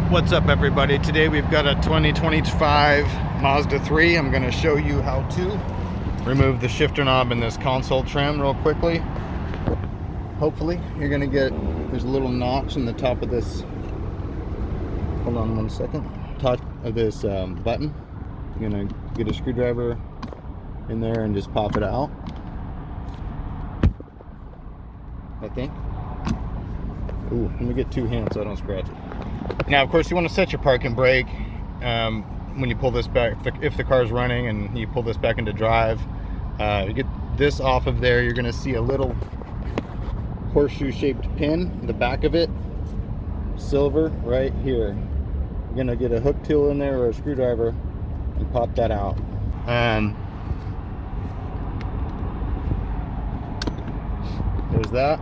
What's up, everybody? Today we've got a 2025 Mazda 3. I'm going to show you how to remove the shifter knob in this console trim real quickly. Hopefully you're going to get, there's a little notch in the top of this, hold on one second, top of this button. You're going to get a screwdriver in there and just pop it out, I think. Ooh, let me get two hands so I don't scratch it. Now, of course, you want to set your parking brake when you pull this back. If the car's running and you pull this back into drive, you get this off of there, you're going to see a little horseshoe-shaped pin in the back of it, silver, right here. You're going to get a hook tool in there or a screwdriver and pop that out. There's that.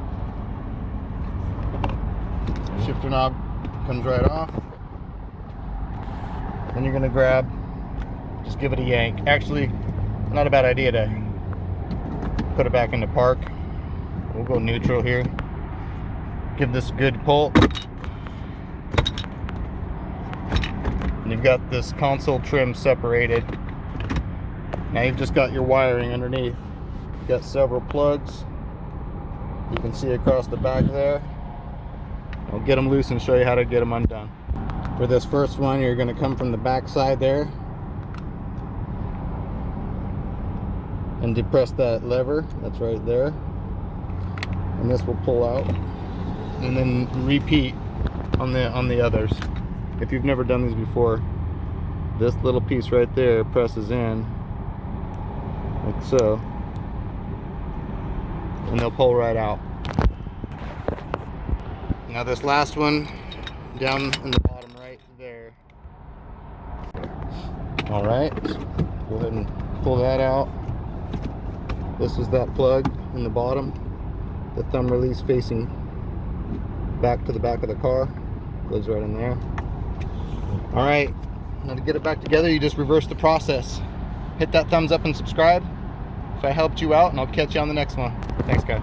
Shifter knob comes right off. Then you're gonna grab, just give it a yank. Actually, not a bad idea to put it back into park. We'll go neutral here. Give this a good pull. And you've got this console trim separated. Now you've just got your wiring underneath. You've got several plugs. You can see across the back there. I'll get them loose and show you how to get them undone. For this first one, you're going to come from the back side there and depress that lever that's right there, and this will pull out, and then repeat on the others. If you've never done these before, this little piece right there presses in like so, and they'll pull right out. Now this last one down in the bottom right there. Alright, go ahead and pull that out. This is that plug in the bottom, the thumb release facing back to the back of the car, goes right in there. Alright, now to get it back together, you just reverse the process. Hit that thumbs up and subscribe if I helped you out, and I'll catch you on the next one. Thanks, guys.